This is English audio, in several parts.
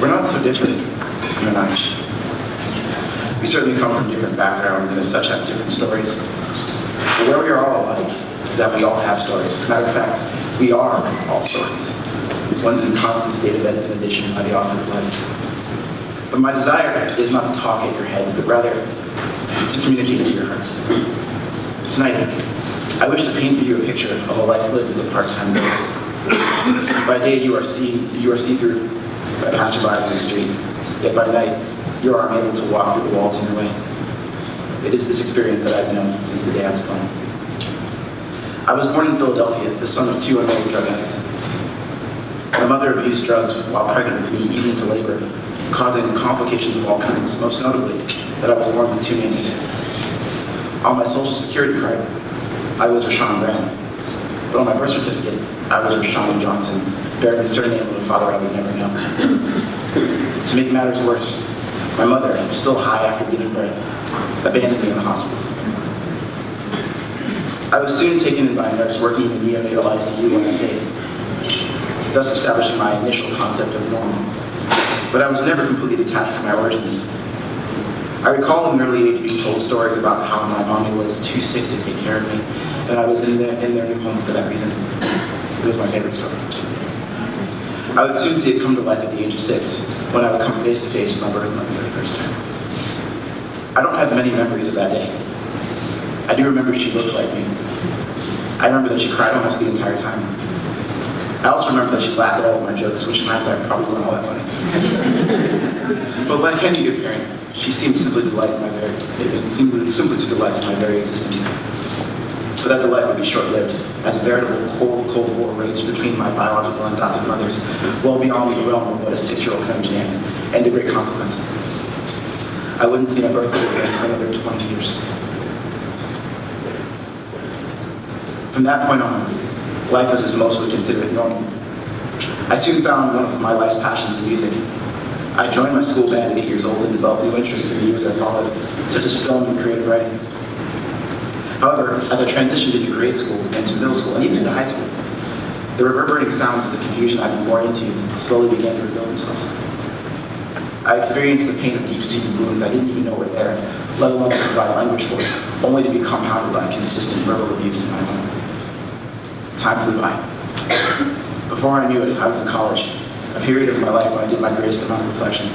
we're not so different, you and I. We certainly come from different backgrounds and as such have different stories. But where we are all alike is that we all have stories. As a matter of fact, we are all stories. One's in constant state of addition by the author of life. But my desire is not to talk at your heads, but rather to communicate to your hearts. Tonight, I wish to paint for you a picture of a life lived as a part-time ghost. By day, you are seen through by passerbys in the street. Yet by night, you are unable to walk through the walls in your way. It is this experience that I've known since the day I was born. I was born in Philadelphia, the son of 2 unmarried drug addicts. My mother abused drugs while pregnant with me, even into labor, causing complications of all kinds, most notably that I was born with 2 names. On my social security card, I was Rahsaan Brown, but on my birth certificate, I was Rahsaan Johnson, bearing the surname of a father I would never know. To make matters worse, my mother, still high after giving birth, abandoned me in the hospital. I was soon taken in by a nurse working in the neonatal ICU where I stayed, thus establishing my initial concept of normal. But I was never completely detached from my origins. I recall in an early age being told stories about how my mommy was too sick to take care of me, and I was in their new home for that reason. It was my favorite story. I would soon see it come to life at the age of 6, when I would come face to face with my birth mother for the first time. I don't have many memories of that day. I do remember she looked like me. I remember that she cried almost the entire time. I also remember that she laughed at all of my jokes, which in hindsight probably weren't all that funny. But like any good parent, she seemed simply to delight in my very existence. But that delight would be short-lived, as a veritable Cold War raged between my biological and adoptive mothers, well beyond the realm of what a 6-year-old can understand, and to great consequence. I wouldn't see my birth mother again for another 20 years. From that point on, life was as most would consider it normal. I soon found one of my life's passions in music. I joined my school band at 8 years old and developed new interests in the years that followed, such as film and creative writing. However, as I transitioned into grade school, into middle school, and even into high school, the reverberating sounds of the confusion I'd been born into slowly began to reveal themselves. I experienced the pain of deep-seated wounds I didn't even know were there, let alone to provide language for, only to be compounded by consistent verbal abuse in my home. Time flew by. Before I knew it, I was in college, a period of my life when I did my greatest amount of reflection.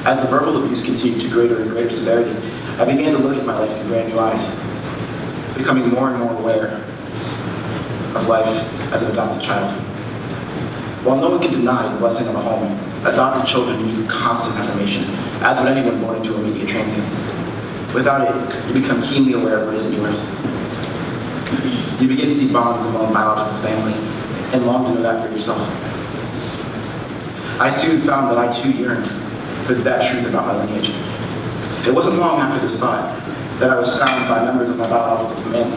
As the verbal abuse continued to greater and greater severity, I began to look at my life through brand new eyes, becoming more and more aware of life as an adopted child. While no one can deny the blessing of a home, adopted children need constant affirmation, as would anyone born into immediate transience. Without it, you become keenly aware of what isn't yours. You begin to see bonds among biological family, and long to know that for yourself. I soon found that I too yearned for that truth about my lineage. It wasn't long after this thought that I was found by members of my biological family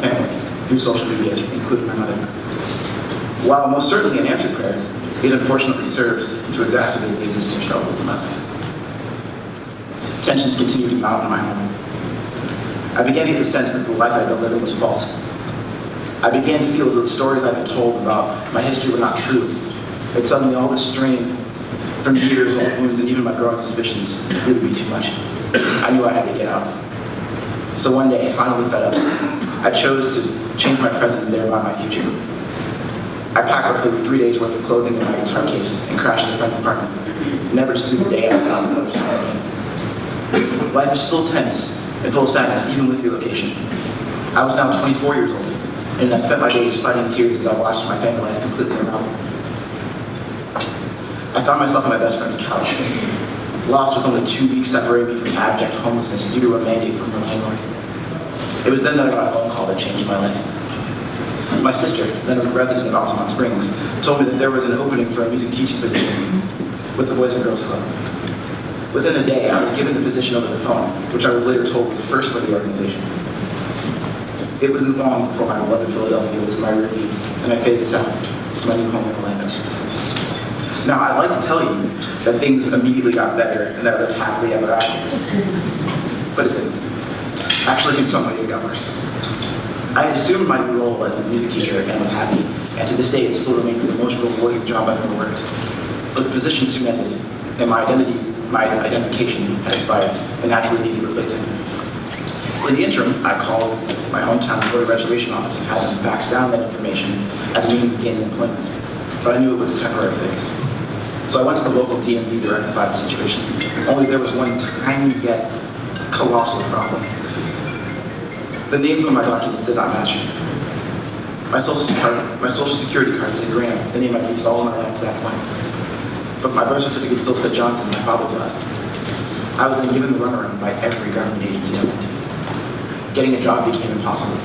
through social media, including my mother. While most certainly an answered prayer, it unfortunately served to exacerbate the existing struggles of my life. Tensions continued to mount in my home. I began to get the sense that the life I'd been living was false. I began to feel as though the stories I'd been told about my history were not true. That suddenly all this strain from years-old wounds and even my growing suspicions grew to be too much. I knew I had to get out. So one day, finally fed up, I chose to change my present and thereby my future. I packed roughly 3 days' worth of clothing in my guitar case and crashed in a friend's apartment, never to sleep a day out of the mother's house again. Life is still tense and full of sadness, even with relocation. I was now 24 years old, and I spent my days fighting tears as I watched my family life completely unravel. I found myself on my best friend's couch, lost with only 2 weeks separating me from abject homelessness due to a mandate from her landlord. It was then that I got a phone call that changed my life. My sister, then a resident of Altamont Springs, told me that there was an opening for a music teaching position with the Boys and Girls Club. Within a day, I was given the position over the phone, which I was later told was a first for the organization. It wasn't long before my beloved Philadelphia was in my rearview, and I faded south to my new home in Orlando. Now, I'd like to tell you that things immediately got better and that I lived happily ever after, but it didn't. Actually, in some ways, it got worse. I had assumed my new role as a music teacher and was happy, and to this day it still remains the most rewarding job I've ever worked. But the position soon ended, and my identification had expired and naturally needed replacing. In the interim, I called my hometown voter registration office and had them fax down that information as a means of gaining employment, but I knew it was a temporary fix. So I went to the local DMV to rectify the situation, only there was one tiny yet colossal problem. The names on my documents did not match. My social security card said Graham, the name I'd used all my life to that point. But my birth certificate still said Johnson, my father's last name. I was then given the runaround by every government agency I went to. Getting a job became impossible.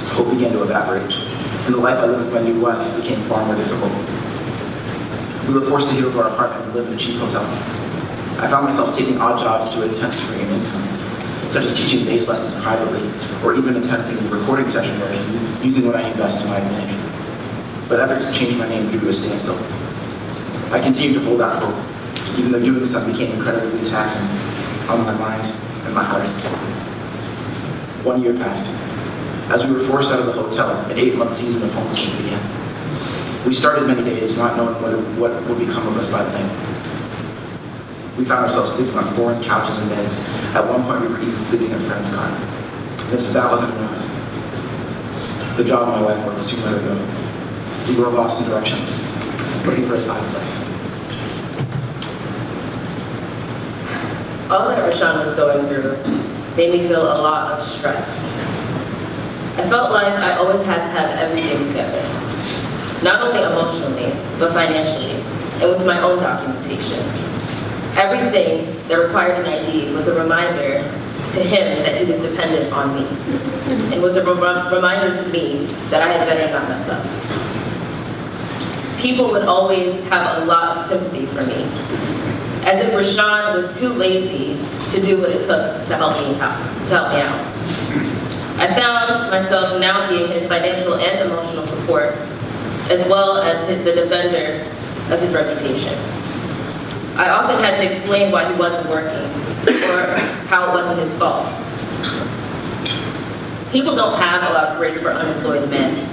Hope began to evaporate, and the life I lived with my new wife became far more difficult. We were forced to give up our apartment and live in a cheap hotel. I found myself taking odd jobs to attempt to bring in income, such as teaching bass lessons privately, or even attempting a recording session work using what I knew best to my advantage. But efforts to change my name drew to a standstill. I continued to hold out hope, even though doing so became incredibly taxing on my mind and my heart. 1 year passed. As we were forced out of the hotel, an 8-month season of homelessness began. We started many days not knowing what would become of us by the night. We found ourselves sleeping on foreign couches and beds. At one point, we were even sleeping in a friend's car. And as if that wasn't enough, the job my wife worked soon let her go. We were lost in directions, looking for a sign of life. All that Rahsaan was going through made me feel a lot of stress. I felt like I always had to have everything together, not only emotionally, but financially, and with my own documentation. Everything that required an ID was a reminder to him that he was dependent on me, and was a reminder to me that I had better not mess up. People would always have a lot of sympathy for me, as if Rahsaan was too lazy to do what it took to help me out. I found myself now being his financial and emotional support, as well as the defender of his reputation. I often had to explain why he wasn't working, or how it wasn't his fault. People don't have a lot of grace for unemployed men,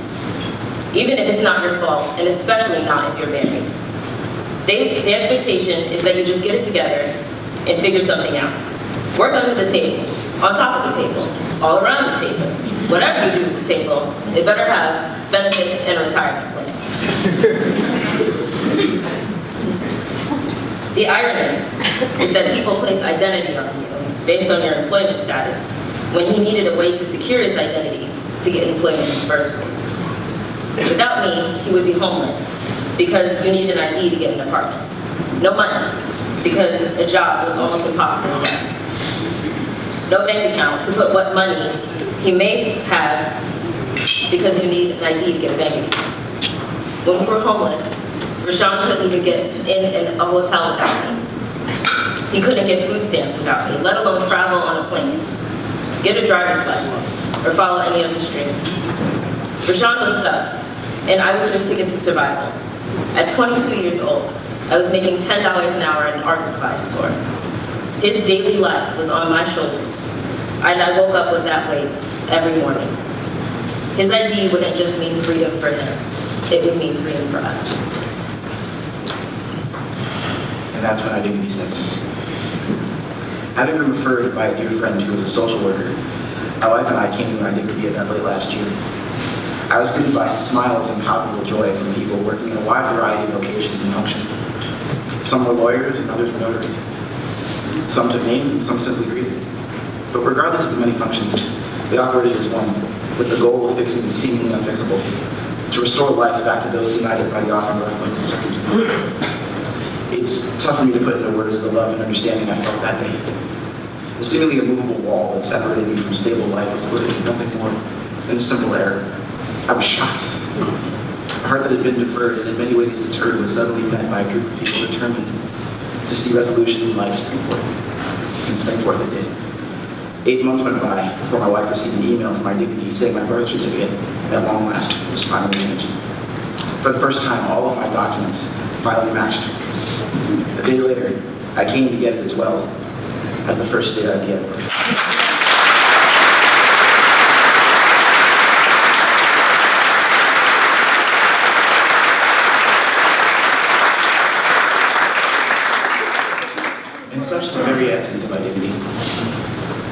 even if it's not your fault, and especially not if you're married. The expectation is that you just get it together and figure something out. Work under the table, on top of the table, all around the table. Whatever you do at the table, it better have benefits and a retirement plan. The irony is that people place identity on you based on your employment status when he needed a way to secure his identity to get employment in the first place. Without me, he would be homeless because you need an ID to get an apartment. No money, because a job was almost impossible to get. No bank account to put what money he may have because you need an ID to get a bank account. When we were homeless, Rahsaan couldn't even get in a hotel without me. He couldn't get food stamps without me, let alone travel on a plane, get a driver's license, or follow any of his dreams. Rahsaan was stuck, and I was his ticket to survival. At 22 years old, I was making $10 an hour at an art supply store. His daily life was on my shoulders, and I woke up with that weight every morning. His ID wouldn't just mean freedom for him, it would mean freedom for us. And that's when IDignity stepped in. Having been referred by a dear friend who was a social worker, my wife and I came to IDignity event late last year. I was greeted by smiles and palpable joy from people working in a wide variety of vocations and functions. Some were lawyers and others were notaries. Some took names and some simply greeted. But regardless of the many functions, they operated as one, with the goal of fixing the seemingly unfixable, to restore life back to those united by the often rough winds of circumstance. It's tough for me to put into words the love and understanding I felt that day. The seemingly immovable wall that separated me from stable life was literally nothing more than a simple error. I was shocked. A heart that had been deferred and in many ways deterred was suddenly met by a group of people determined to see resolution in life spring forth. And spring forth it did. 8 months went by before my wife received an email from IDignity saying my birth certificate, at long last, was finally changed. For the first time, all of my documents finally matched. A day later, I came to get it as well as the first state ID at birth. such is the very essence of identity.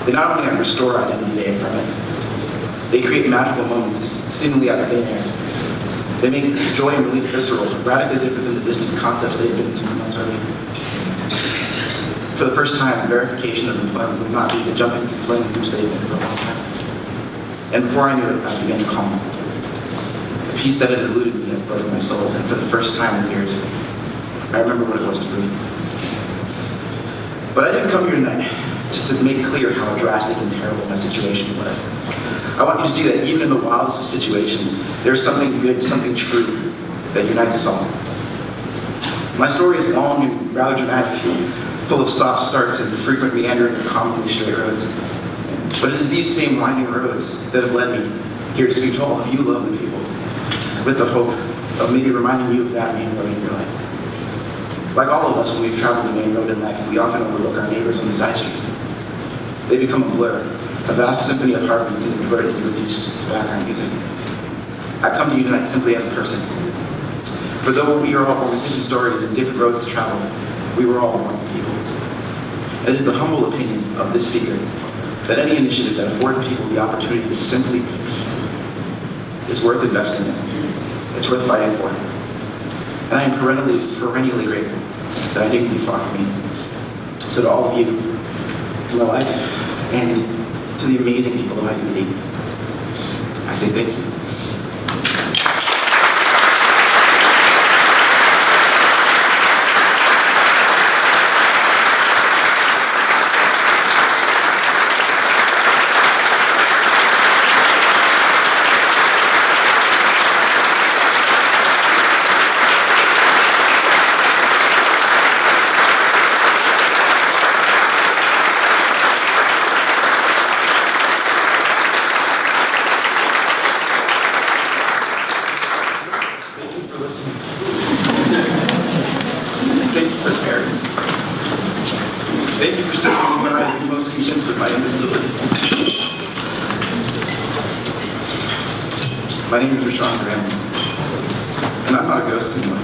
They not only restore identity, they affirm it. They create magical moments, seemingly out of thin air. They make joy and relief visceral, radically different than the distant concepts they had been to months earlier. For the first time, verification of employment would not be the jumping through flame hoops they had been for a long time. And before I knew it, I began to calm. The peace that had eluded me had flooded my soul, and for the first time in years, I remember what it was to breathe. But I didn't come here tonight just to make clear how drastic and terrible my situation was. I want you to see that even in the wildest of situations, there's something good, something true that unites us all. My story is long and rather dramatic, full of stop starts and frequent meandering of commonly straight roads. But it is these same winding roads that have led me here to speak to all of you lovely people, with the hope of maybe reminding you of that main road in your life. Like all of us, when we've traveled the main road in life, we often overlook our neighbors on the side streets. They become a blur, a vast symphony of heartbeats inadvertently reduced to background music. I come to you tonight simply as a person. For though we are all born with different stories and different roads to travel, we were all born people. It is the humble opinion of this speaker that any initiative that affords people the opportunity to simply be is worth investing in. It's worth fighting for. And I am perennially grateful that IDignity fought for me. So to all of you, to my wife, and to the amazing people of IDignity, I say thank you. Thank you for sitting when I am most convinced of my invisibility. My name is Rahsaan and Carole, and I'm not a ghost anymore.